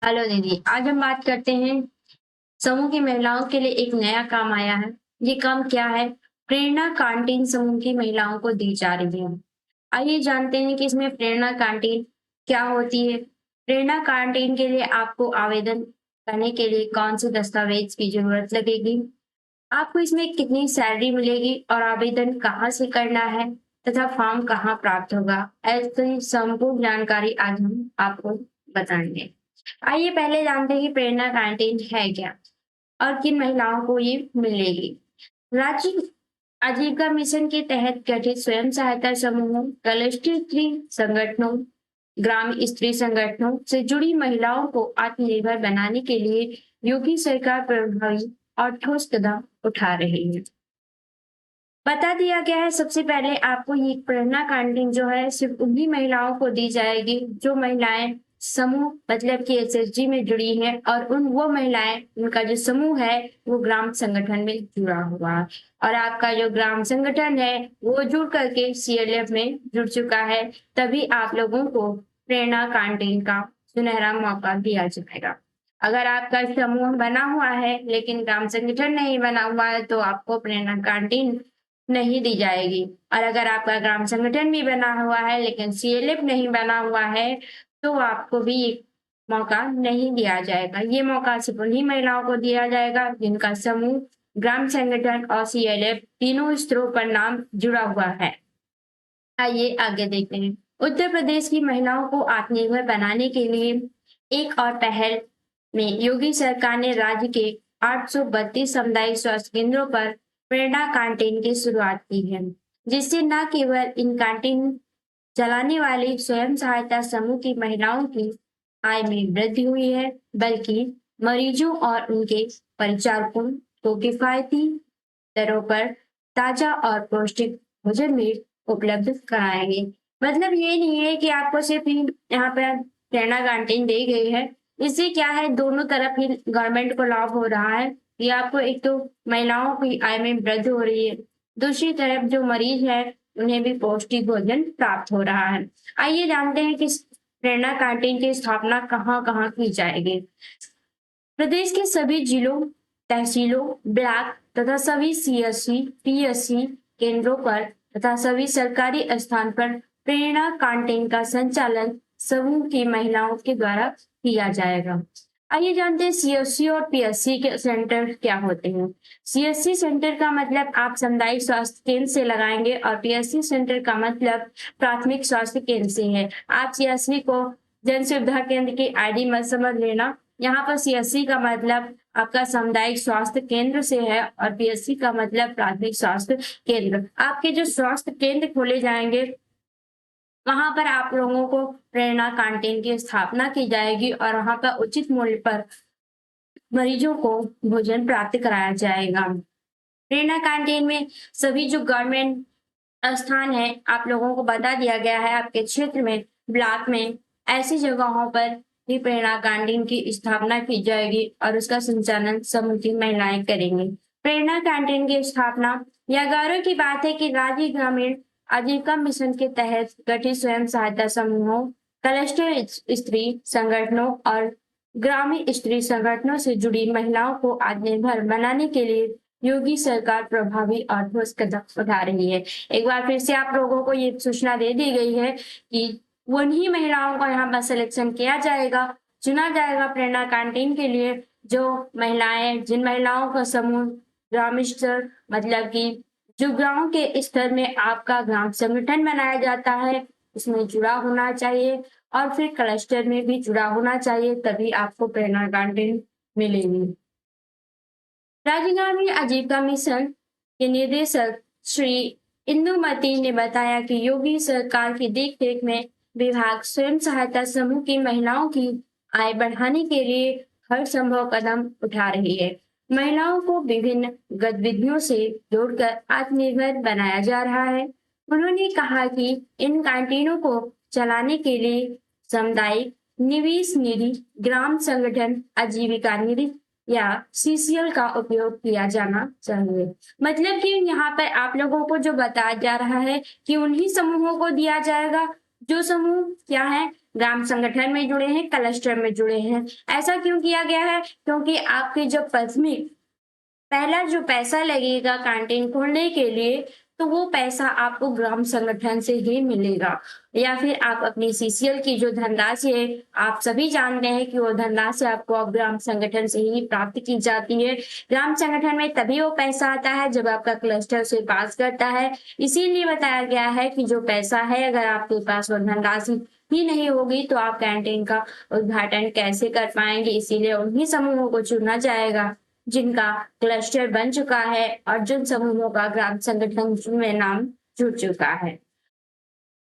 Hello दीदी, आज हम बात करते हैं समूह की महिलाओं के लिए एक नया काम आया है। ये काम क्या है? प्रेरणा कैंटीन समूह की महिलाओं को दी जा रही है। आइए जानते हैं कि इसमें प्रेरणा कैंटीन क्या होती है। प्रेरणा कैंटीन के लिए आपको आवेदन करने के लिए कौन से दस्तावेज की जरूरत लगेगी? आपको इसमें कितनी सैलरी मिलेगी और आवेदन कहाँ से करना है तथा फॉर्म कहाँ प्राप्त होगा? ऐसी संपूर्ण जानकारी आज हम आपको बताएंगे। आइए पहले जानते हैं कि प्रेरणा कैंटीन है क्या और किन महिलाओं को ये मिलेगी। राज्य आजीविका मिशन के तहत गठित स्वयं सहायता समूहों, क्लस्टर स्त्री संगठनों, ग्राम स्त्री संगठनों से जुड़ी महिलाओं को आत्मनिर्भर बनाने के लिए योगी सरकार प्रभावी और ठोस कदम उठा रही है। बता दिया गया है सबसे पहले आपको ये प्रेरणा कैंटीन जो है सिर्फ उन्हीं महिलाओं को दी जाएगी जो महिलाएं समूह मतलब कि एसएचजी में जुड़ी हैं और वो महिलाएं उनका जो समूह है वो ग्राम संगठन में जुड़ा हुआ है और आपका जो ग्राम संगठन है वो जुड़ करके सीएलएफ में जुड़ चुका है। तभी आप लोगों को प्रेरणा कैंटीन का सुनहरा मौका दिया जाएगा। अगर आपका समूह बना हुआ है लेकिन ग्राम संगठन नहीं बना हुआ है तो आपको प्रेरणा कैंटीन नहीं दी जाएगी। और अगर आपका ग्राम संगठन भी बना हुआ है लेकिन सीएलएफ नहीं बना हुआ है तो आपको भी ये मौका नहीं दिया जाएगा। ये मौका सिर्फ उन्हीं महिलाओं को दिया जाएगा जिनका समूह, ग्राम संगठन और सीएलएफ तीनों स्तरों पर नाम जुड़ा हुआ है। आइए आगे देखते हैं। उत्तर प्रदेश की महिलाओं को आत्मनिर्भर बनाने के लिए एक और पहल में योगी सरकार ने राज्य के 832 सामुदायिक स्वास्थ्य केंद्रों पर प्रेरणा कैंटीन की शुरुआत की है, जिससे न केवल इन कैंटीन चलाने वाली स्वयं सहायता समूह की महिलाओं की आय में वृद्धि हुई है, बल्कि मरीजों और उनके परिचारकों को किफायती दरों पर ताजा और पौष्टिक भोजन भी उपलब्ध कराएंगे। मतलब ये नहीं है कि आपको सिर्फ यहाँ पर प्रेरणा कैंटीन दी गई है। इससे क्या है दोनों तरफ ही गवर्नमेंट को लाभ हो रहा है कि आपको एक तो महिलाओं की आय में वृद्धि हो रही है, दूसरी तरफ जो मरीज है उन्हें भी पौष्टिक भोजन प्राप्त हो रहा है। आइए जानते हैं कि प्रेरणा कैंटीन की स्थापना कहाँ कहाँ की जाएगी। प्रदेश के सभी जिलों, तहसीलों, ब्लॉक तथा सभी सीएससी, पीएससी केंद्रों पर तथा सभी सरकारी स्थान पर प्रेरणा कैंटीन का संचालन समूह की महिलाओं के द्वारा किया जाएगा। आइए जानते हैं सीएससी और पीएससी के सेंटर क्या होते हैं। सीएससी सेंटर का मतलब आप सामुदायिक स्वास्थ्य केंद्र से लगाएंगे और पीएससी सेंटर का मतलब प्राथमिक स्वास्थ्य केंद्र से है। आप सीएससी को जन सुविधा केंद्र की आईडी मत समझ लेना। यहाँ पर सीएससी का मतलब आपका सामुदायिक स्वास्थ्य केंद्र से है और पीएससी का मतलब प्राथमिक स्वास्थ्य केंद्र। आपके जो स्वास्थ्य केंद्र खोले जाएंगे वहां पर आप लोगों को प्रेरणा कैंटीन की स्थापना की जाएगी और वहां पर उचित मूल्य पर मरीजों को भोजन प्राप्त कराया जाएगा। प्रेरणा कैंटीन में सभी जो गवर्नमेंट स्थान है आप लोगों को बता दिया गया है आपके क्षेत्र में, ब्लॉक में ऐसी जगहों पर भी प्रेरणा कैंटीन की स्थापना की जाएगी और उसका संचालन समूह की महिलाएं करेंगी। प्रेरणा कैंटीन की स्थापना यह गौरव की बात है कि राज्य ग्रामीण आजीविका मिशन के तहत गठित स्वयं सहायता समूहों, क्लस्टर स्त्री संगठनों और ग्रामीण स्त्री संगठनों से जुड़ी महिलाओं को आत्मनिर्भर बनाने के लिए योगी सरकार प्रभावी और ठोस कदम उठा रही है। एक बार फिर से आप लोगों को ये सूचना दे दी गई है कि उन्हीं महिलाओं को यहाँ पर सिलेक्शन किया जाएगा, चुना जाएगा प्रेरणा कैंटीन के लिए जो महिलाएं, जिन महिलाओं का समूह ग्राम स्तर मतलब कि जो गांव के स्तर में आपका ग्राम संगठन बनाया जाता है उसमें जुड़ा होना चाहिए और फिर क्लस्टर में भी जुड़ा होना चाहिए, तभी आपको प्रेरणा कैंटीन मिलेगी। राज्य ग्रामीण आजीविका मिशन के निदेशक श्री इंदुमती ने बताया कि योगी सरकार की देखरेख में विभाग स्वयं सहायता समूह की महिलाओं की आय बढ़ाने के लिए हर संभव कदम उठा रही है। महिलाओं को विभिन्न गतिविधियों से जोड़कर आत्मनिर्भर बनाया जा रहा है। उन्होंने कहा कि इन कैंटीनों को चलाने के लिए सामुदायिक निवेश निधि, ग्राम संगठन आजीविका निधि या सीसीएल का उपयोग किया जाना चाहिए। मतलब कि यहाँ पर आप लोगों को जो बताया जा रहा है कि उन्हीं समूहों को दिया जाएगा जो समूह क्या है, ग्राम संगठन में जुड़े हैं, क्लस्टर में जुड़े हैं। ऐसा क्यों किया गया है? क्योंकि आपके जो पहला जो पैसा लगेगा कैंटीन खोलने के लिए, तो वो पैसा आपको ग्राम संगठन से ही मिलेगा, या फिर आप अपनी सीसीएल की जो धनराशि है, आप सभी जानते हैं कि वो धनराशि आपको ग्राम संगठन से ही प्राप्त की जाती है। ग्राम संगठन में तभी वो पैसा आता है जब आपका क्लस्टर उसे पास करता है। इसीलिए बताया गया है कि जो पैसा है, अगर आपके पास वो धनराशि ही नहीं होगी तो आप कैंटीन का उद्घाटन कैसे कर पाएंगे। इसीलिए उन्हीं समूहों को चुना जाएगा जिनका क्लस्टर बन चुका है और जिन समूहों का ग्राम संगठन में नाम जुड़ चुका है।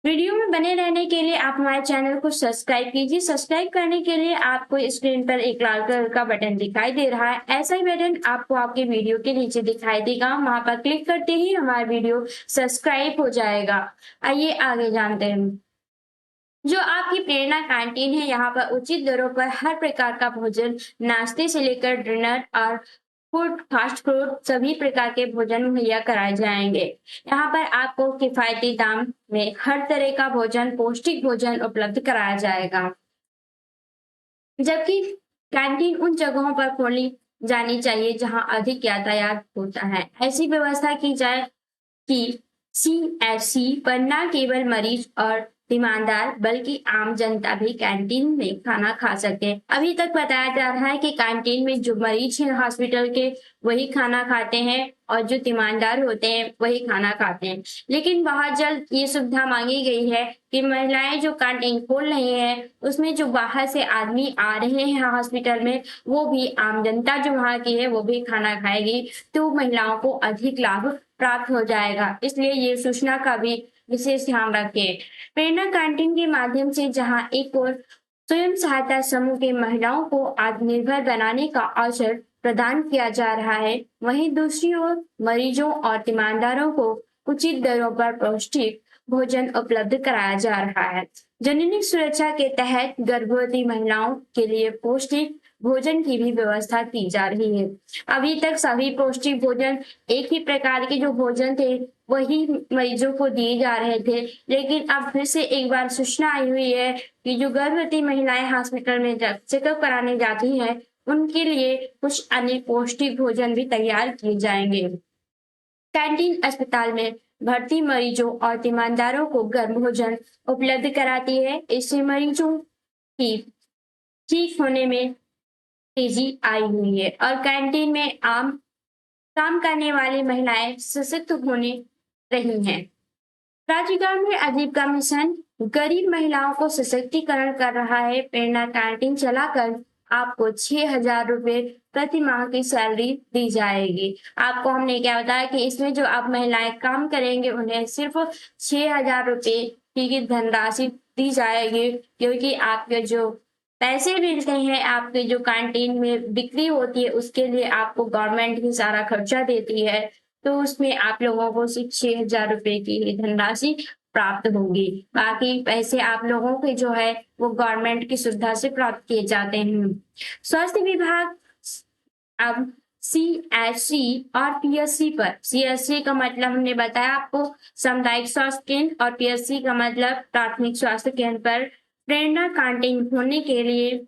वीडियो में बने रहने के लिए आप हमारे चैनल को सब्सक्राइब कीजिए। सब्सक्राइब करने के लिए आपको स्क्रीन पर एक लाल कलर का बटन दिखाई दे रहा है। ऐसा ही बटन आपको आपके वीडियो के नीचे दिखाई देगा, वहां पर क्लिक करते ही हमारा वीडियो सब्सक्राइब हो जाएगा। आइए आगे जानते हैं। जो आपकी प्रेरणा कैंटीन है, यहाँ पर उचित दरों पर हर प्रकार का भोजन, नाश्ते से लेकर डिनर और फास्ट फूड सभी प्रकार के भोजन मुहैया कराए जाएंगे। यहाँ पर आपको किफायती दाम में हर तरह का भोजन, पौष्टिक भोजन उपलब्ध कराया जाएगा। जबकि कैंटीन उन जगहों पर खोली जानी चाहिए जहां अधिक यातायात होता है। ऐसी व्यवस्था की जाए कि सीएचसी पर न केवल मरीज और ईमानदार बल्कि आम जनता भी कैंटीन में खाना खा सके। अभी तक बताया जा रहा है कि कैंटीन में जो मरीज हैं हॉस्पिटल के, वही खाना खाते हैं और जो ईमानदार होते हैं वही खाना खाते हैं। लेकिन बहुत जल्द ये सुविधा मांगी गई है कि महिलाएं जो कैंटीन खोल रही हैं, उसमें जो बाहर से आदमी आ रहे हैं हॉस्पिटल में, वो भी आम जनता जो वहाँ की है वो भी खाना खाएगी, तो महिलाओं को अधिक लाभ प्राप्त हो जाएगा। इसलिए ये सूचना का भी विशेष ध्यान रखें। प्रेरणा कैंटीन के माध्यम से जहां एक और स्वयं सहायता समूह के महिलाओं को आत्मनिर्भर बनाने का अवसर प्रदान किया जा रहा है, वहीं दूसरी ओर मरीजों और ईमानदारों को उचित दरों पर पौष्टिक भोजन उपलब्ध कराया जा रहा है। जननी सुरक्षा के तहत गर्भवती महिलाओं के लिए पौष्टिक भोजन की भी व्यवस्था की जा रही है। अभी तक सभी पौष्टिक भोजन, एक ही प्रकार के जो भोजन थे वही मरीजों को दिए जा रहे थे, लेकिन अब फिर से एक बार सूचना आई हुई है कि जो गर्भवती महिलाएं हॉस्पिटल में जब चेकअप कराने जाती हैं, उनके लिए कुछ अन्य पौष्टिक भोजन भी तैयार किए जाएंगे। कैंटीन अस्पताल में भर्ती मरीजों और ईमानदारों को गर्म भोजन उपलब्ध कराती है। इससे मरीजों की ठीक होने में तेजी आई हुई है और कैंटीन में आम काम करने वाली महिलाएं सशक्त होने रही हैं। राज्यगार में अजीब का मिशन गरीब महिलाओं को सशक्तिकरण कर रहा है। प्रेरणा कैंटीन चलाकर आपको 6,000 रुपए प्रति माह की सैलरी दी जाएगी। आपको हमने क्या बताया कि इसमें जो आप महिलाएं काम करेंगे उन्हें सिर्फ 6,000 रुपए की धनराशि दी जाएगी, क्योंकि आपके जो पैसे मिलते हैं, आपके जो कैंटीन में बिक्री होती है, उसके लिए आपको गवर्नमेंट ही सारा खर्चा देती है, तो उसमें आप लोगों को सिर्फ 6,000 रुपए की धनराशि प्राप्त होगी। बाकी पैसे आप लोगों के जो है वो गवर्नमेंट की सुविधा से प्राप्त किए जाते हैं। स्वास्थ्य विभाग अब सीएचसी और पीएचसी पर, सीएचसी का मतलब हमने बताया आपको सामुदायिक स्वास्थ्य केंद्र और पीएचसी का मतलब प्राथमिक स्वास्थ्य केंद्र पर प्रेरणा कैंटीन खोलने के लिए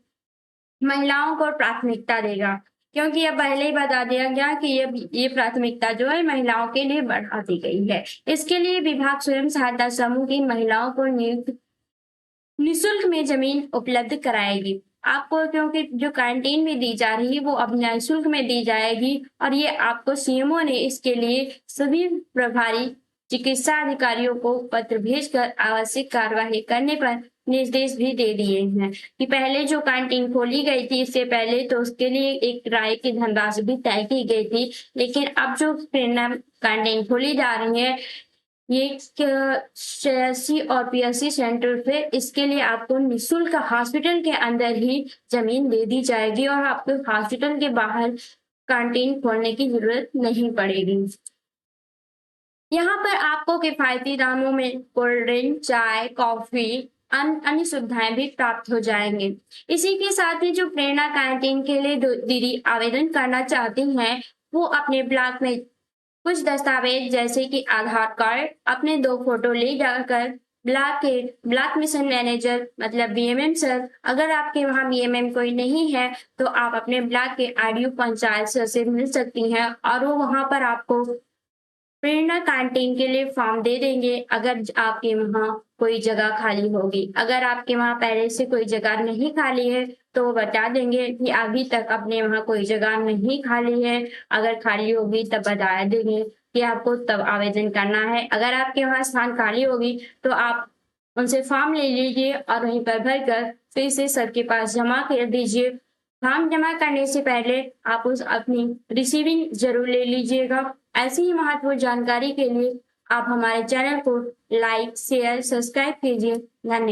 महिलाओं को प्राथमिकता देगा, क्योंकि अब पहले ही बता दिया गया कि ये प्राथमिकता जो है महिलाओं के लिए बढ़ा दी गई है। इसके लिए विभाग स्वयं सहायता समूह की महिलाओं को निःशुल्क में जमीन उपलब्ध कराएगी आपको, क्योंकि जो कैंटीन में दी जा रही है वो अब निःशुल्क में दी जाएगी। और ये आपको सीएमओ ने इसके लिए सभी प्रभारी चिकित्सा अधिकारियों को पत्र भेजकर आवश्यक कार्यवाही करने पर निर्देश भी दे दिए हैं कि पहले जो कैंटीन खोली गई थी, इससे पहले तो उसके लिए एक किराए की धनराशि भी तय की गई थी, लेकिन अब जो प्रेरणा कैंटीन खोली जा रही है, ये सीएचसी और पीएचसी सेंटर पे, इसके लिए आपको निःशुल्क हॉस्पिटल के अंदर ही जमीन दे दी जाएगी और आपको हॉस्पिटल के बाहर कैंटीन खोलने की जरूरत नहीं पड़ेगी। यहाँ पर आपको किफायती दामों में कोल्ड ड्रिंक, चाय, कॉफी, अन्य सुविधाएं भी प्राप्त हो जाएंगे। इसी के साथ ही जो प्रेरणा कैंटीन के लिए दीदी आवेदन करना चाहती हैं, वो अपने ब्लॉक में कुछ दस्तावेज जैसे कि आधार कार्ड, अपने 2 फोटो ले जाकर ब्लॉक मिशन मैनेजर मतलब बीएमएम सर। अगर आपके वहाँ बीएमएम कोई नहीं है तो आप अपने ब्लॉक के आरडीओ पंचायत सर से मिल सकती हैं और वो वहाँ पर आपको प्रेरणा कैंटीन के लिए फॉर्म दे देंगे अगर आपके वहाँ कोई जगह खाली होगी। अगर आपके वहाँ पहले से कोई जगह नहीं खाली है तो वो बता देंगे कि अभी तक अपने वहाँ कोई जगह नहीं खाली है, अगर खाली होगी तब बता देंगे कि आपको तब आवेदन करना है। अगर आपके वहाँ स्थान खाली होगी तो आप उनसे फॉर्म ले लीजिए और वहीं पर भरकर फिर से सर के पास जमा कर दीजिए। फॉर्म जमा करने से पहले आप उस अपनी रिसीविंग ज़रूर ले लीजिएगा। ऐसी ही महत्वपूर्ण जानकारी के लिए आप हमारे चैनल को लाइक, शेयर, सब्सक्राइब कीजिए। धन्यवाद।